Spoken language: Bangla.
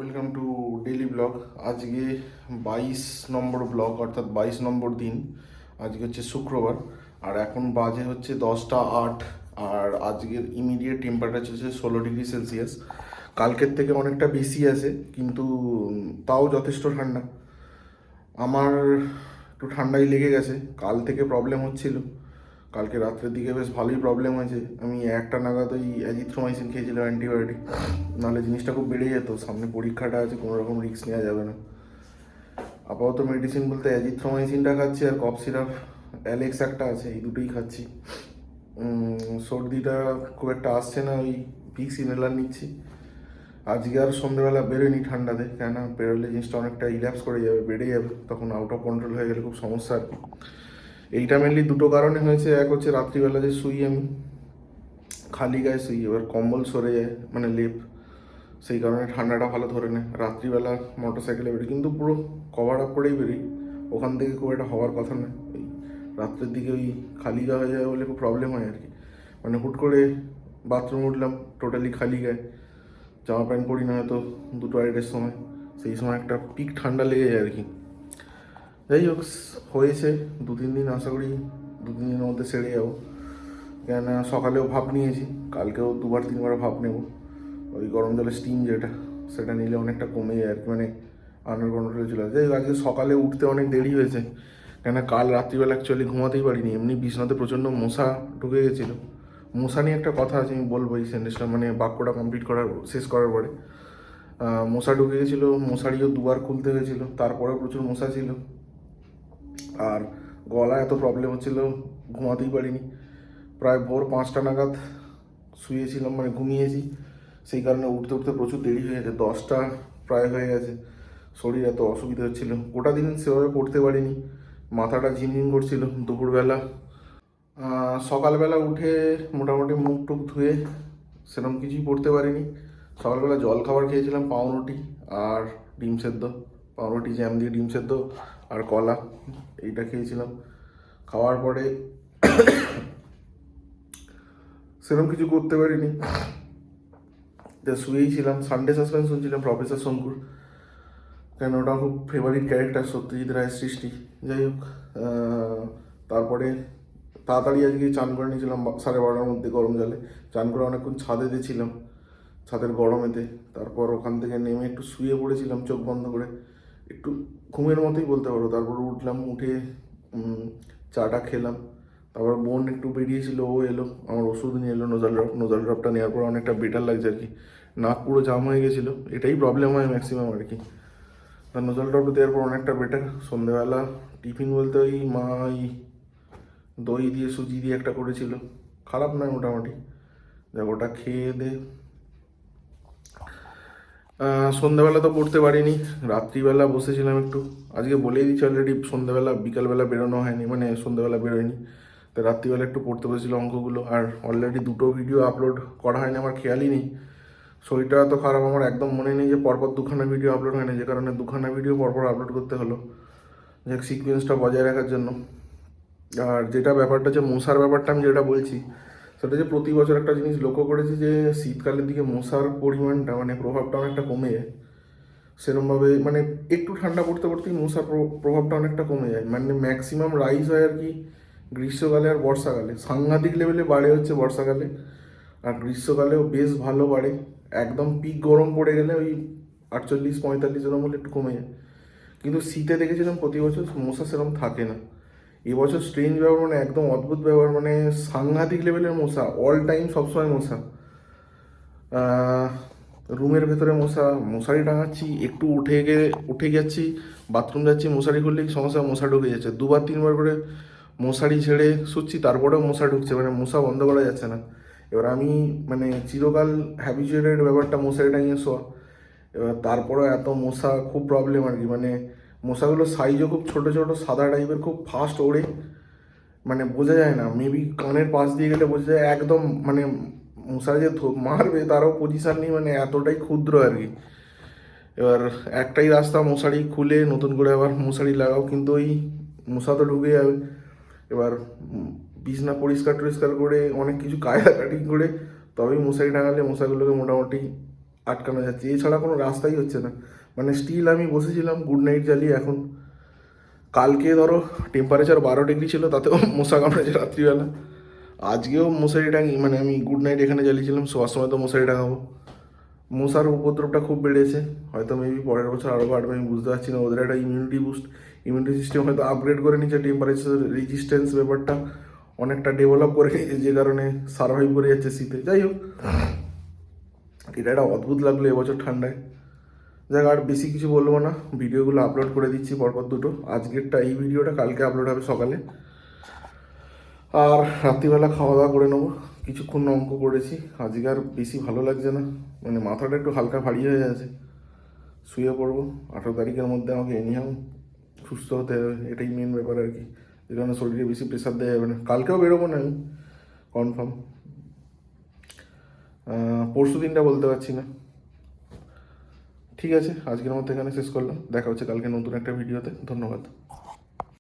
Welcome to daily blog. আজকে 22 নম্বর ব্লগ, অর্থাৎ 22 নম্বর দিন। আজকে হচ্ছে শুক্রবার আর এখন বাজে হচ্ছে 10টা 8। আর আজকের ইমিডিয়েট টেম্পারেচার হচ্ছে 16 ডিগ্রি সেলসিয়াস। কালকের থেকে অনেকটা বেশি আছে, কিন্তু তাও যথেষ্ট ঠান্ডা। আমার একটু ঠান্ডাই লেগে গেছে, কাল থেকে প্রবলেম হচ্ছিল। কালকে রাত্রের দিকে বেশ ভালোই প্রবলেম হয়েছে। আমি একটা নাগাদ ওই অ্যাজিথ্রোমাইসিন খেয়েছিলাম, অ্যান্টিবায়োটিক। নাহলে জিনিসটা খুব বেড়ে যেত। সামনে পরীক্ষাটা আছে, কোনো রকম রিস্ক নেওয়া যাবে না। আপাতত মেডিসিন বলতে অ্যাজিথ্রোমাইসিনটা খাচ্ছি, আর কফ সিরাপ অ্যালেক্স একটা আছে, এই দুটোই খাচ্ছি। সর্দিটা খুব একটা আসছে না, ওই ভিক্স ইনহেলার নিচ্ছি। আজকে আর সন্ধ্যেবেলা বেরোয়নি ঠান্ডাতে, কেননা বেরোলে জিনিসটা অনেকটা রিল্যাক্স করে যাবে, বেড়ে যাবে, তখন আউট অফ কন্ট্রোল হয়ে গেলে খুব সমস্যা আর কি। এইটা মেনলি দুটো কারণে হয়েছে। এক হচ্ছে রাত্রিবেলা যে শুই আমি, খালি গায়ে শুই, এবার কম্বল সরে যায়, মানে লেপ, সেই কারণে ঠান্ডাটা ভালো ধরে নেয়। রাত্রিবেলা মোটর সাইকেলে বেরোই, কিন্তু পুরো কভার আপ করেই বেরোই। ওখান থেকে খুব একটা হওয়ার কথা নয়। ওই রাত্রের দিকে ওই খালি গা হয়ে যায় বলে খুব প্রবলেম হয় আর কি। মানে হুট করে বাথরুম উঠলাম টোটালি খালি গায়ে, জামা প্যান্ট পরি না হয়তো 2টো 2:30-এর সময়, সেই সময় একটা পিক ঠান্ডা লেগে যায় আর কি। যাই হোক, হয়েছে 2-3 দিন, আশা করি 2-3 দিনের মধ্যে সেরে যাবো। কেননা সকালেও ভাপ নিয়েছি, কালকেও 2-3বার ভাপ নেব। ওই গরম জলের স্টিম যেটা, সেটা নিলে অনেকটা কমে যায় আর কি, মানে আন্ডার কন্ট্রোলে চলে আসে। যাই হোক, আজকে সকালে উঠতে অনেক দেরি হয়েছে, কেননা কাল রাত্রিবেলা অ্যাকচুয়ালি ঘুমাতেই পারিনি। এমনি বিছনাতে প্রচণ্ড মশা ঢুকে গেছিলো। মশা নিয়ে একটা কথা আছে, আমি বলবো এই সেন্টেন্সটা, মানে বাক্যটা কমপ্লিট শেষ করার পরে। মশা ঢুকে গেছিলো, মশারিও 2বার খুলতে হয়েছিল, তারপরেও প্রচুর মশা ছিল। আর গলা এত প্রবলেম হচ্ছিলো, ঘুমাতেই পারিনি। প্রায় ভোর 5টা নাগাদ শুয়েছিলাম, মানে ঘুমিয়েছি, সেই কারণে উঠতে উঠতে প্রচুর দেরি হয়ে গেছে, 10টা প্রায় হয়ে গেছে। শরীর এত অসুবিধা হচ্ছিল, গোটা দিন সেভাবে পড়তে পারিনি, মাথাটা ঝিমঝিম করছিল। দুপুরবেলা সকালবেলা উঠে মোটামুটি মুখ টুক ধুয়ে সেরকম কিছুই পড়তে পারিনি। সকালবেলা জল খাবার খেয়েছিলাম, পাউরুটি আর ডিম সেদ্ধ, পাউরুটি জ্যাম দিয়ে ডিম সেদ্ধ আর কলা, এইটা খেয়েছিলাম। খাওয়ার পরে সেরকম কিছু করতে পারিনি, যা শুয়েই ছিলাম। সানডে সাসপেন্স শুনছিলাম প্রফেসর শঙ্কুর, কেন ওটা খুব ফেভারিট ক্যারেক্টার সত্যজিৎ রায়ের সৃষ্টি। যাই হোক, তারপরে তাড়াতাড়ি আজকে চান করে নিয়েছিলাম 12:30-এর মধ্যে গরম জলে। চান করে অনেকক্ষণ ছাদেতে ছিলাম, ছাদের গরমেতে। তারপর ওখান থেকে নেমে একটু শুয়ে পড়েছিলাম চোখ বন্ধ করে, একটু ঘুমের মতোই বলতে পারো। তারপর উঠলাম, উঠে চাটা খেলাম। তারপর বোন একটু বেরিয়েছিল, ও এলো, আমার ওষুধ নিয়ে এলো, নোজাল ড্রপটা নেওয়ার পর অনেকটা বেটার লাগছে আর কি। নাক পুরো জাম হয়ে গেছিলো, এটাই প্রবলেম হয় ম্যাক্সিমাম আর কি। তার নোজাল ড্রপটা দেওয়ার পর অনেকটা বেটার। সন্ধ্যেবেলা টিফিন বলতে ওই মা ওই দই দিয়ে সুজি দিয়ে একটা করেছিল, খারাপ নয় মোটামুটি। দেখ ওটা খেয়ে দে। সন্ধ্যাবেলা তো পড়তে পারিনি, রাত্রিবেলা বসেছিলাম একটু। আজকে বলেই দিচ্ছি অলরেডি, সন্ধ্যাবেলা বিকালবেলা বেরোনো হয়নি, মানে সন্ধ্যাবেলা বেরোয়নি। তো রাত্রিবেলা একটু পড়তে বসেছিল অঙ্কগুলো, আর অলরেডি 2টো ভিডিও আপলোড করা হয়নি, আমার খেয়ালই নেই। শরীরটা এত খারাপ, আমার একদম মনে নেই যে পরপর 2খানা ভিডিও আপলোড হয়নি, যে কারণে 2খানা ভিডিও পরপর আপলোড করতে হলো, যে সিকোয়েন্সটা বজায় রাখার জন্য। আর যেটা ব্যাপারটা, যে মশার ব্যাপারটা আমি যেটা বলছি, সেটা যে প্রতি বছর একটা জিনিস লক্ষ্য করেছি, যে শীতকালের দিকে মশার পরিমাণটা, মানে প্রভাবটা অনেকটা কমে যায়। সেরকমভাবে মানে একটু ঠান্ডা পড়তে পড়তেই মশার প্রভাবটা অনেকটা কমে যায়, মানে ম্যাক্সিমাম রাইজ হয় আর কি গ্রীষ্মকালে আর বর্ষাকালে। সাংঘাতিক লেভেলে বাড়ে হচ্ছে বর্ষাকালে, আর গ্রীষ্মকালেও বেশ ভালো বাড়ে। একদম পিক গরম পড়ে গেলে ওই 48-45 এরকম হলে একটু কমে যায়। কিন্তু শীতে দেখেছিলাম প্রতি বছর মশা সেরকম থাকে না। এবছর স্ট্রেঞ্জ ব্যাপার, মানে একদম অদ্ভুত ব্যাপার, মানে সাংঘাতিক লেভেলের মশা, অল টাইম সবসময় মশা। রুমের ভেতরে মশা, মশারি টাঙাচ্ছি, একটু উঠে যাচ্ছি, বাথরুম যাচ্ছি, মশারি খুললেই সমস্যা, মশা ঢুকে যাচ্ছে। 2-3বার করে মশারি ছেড়ে শুচ্ছি, তারপরেও মশা ঢুকছে, মানে মশা বন্ধ করা যাচ্ছে না। এবার আমি মানে চিরকাল হ্যাবিচুয়েটেড ব্যাপারটা মশারি টাঙিয়ে শোয়া, এবার তারপরেও এত মশা, খুব প্রবলেম আর কি। মানে মশাগুলোর সাইজও খুব ছোটো ছোটো, সাদা টাইপের, খুব ফাস্ট ওড়ে, মানে বোঝা যায় না। মেবি কানের পাশ দিয়ে গেলে বোঝা যায় একদম, মানে মশারি যে মারবে তারও পজিশান নেই, মানে এতটাই ক্ষুদ্র আর কি। এবার একটাই রাস্তা, মশারি খুলে নতুন করে আবার মশারি লাগাও, কিন্তু ওই মশা তো ঢুকে যাবে। এবার বিছনা পরিষ্কার টরিষ্কার করে অনেক কিছু কাটি করে তবেই মশারি টাঙালে মশাগুলোকে মোটামুটি আটকানো যাচ্ছে, এছাড়া কোনো রাস্তাই হচ্ছে না। মানে স্টিল আমি বসেছিলাম গুড নাইট জ্বালিয়ে। এখন কালকে ধরো টেম্পারেচার 12 ডিগ্রি ছিল, তাতেও মশা কামড়েছে রাত্রিবেলা। আজকেও মশারি টাঙি, মানে আমি গুড নাইট এখানে জ্বালিয়েছিলাম, শোয়ার সময় তো মশারি টাঙাবো। মশার উপদ্রবটা খুব বেড়েছে, হয়তো মেবি পরের বছর আরও বাড়বে, আমি বুঝতে পারছি না। ওদের একটা ইমিউনিটি বুস্ট, ইমিউনিটি সিস্টেম হয়তো আপগ্রেড করে নিচ্ছে, টেম্পারেচার রেজিস্ট্যান্স ব্যাপারটা অনেকটা ডেভেলপ করে নিয়েছে, যে কারণে সার্ভাইভ করে যাচ্ছে শীতে। যাই হোক, এটা একটা অদ্ভুত লাগলো এবছর ঠান্ডায়। যাক, আর বেশি কিছু বলবো না, ভিডিওগুলো আপলোড করে দিচ্ছি পরপর দুটো। আজকেরটা, এই ভিডিওটা কালকে আপলোড হবে সকালে। আর রাত্রিবেলা খাওয়া দাওয়া করে নেবো। কিছুক্ষণ অঙ্ক করেছি, আজকে আর বেশি ভালো লাগছে না, মানে মাথাটা একটু হালকা ভারী হয়ে আছে। শুয়ে পড়বো। 18 তারিখের মধ্যে আমাকে এনিহাও সুস্থ হতে হবে, এটাই মেন ব্যাপার আর কি। যে কারণে শরীরে বেশি প্রেশার দেওয়া যাবে না। কালকেও বেরোবো না আমি, কনফার্ম। পরশু দিনটা বলতে পারছি না। ঠিক আছে, আজকের মতো এখানে শেষ করলাম। দেখা হচ্ছে কালকে নতুন একটা ভিডিওতে। ধন্যবাদ।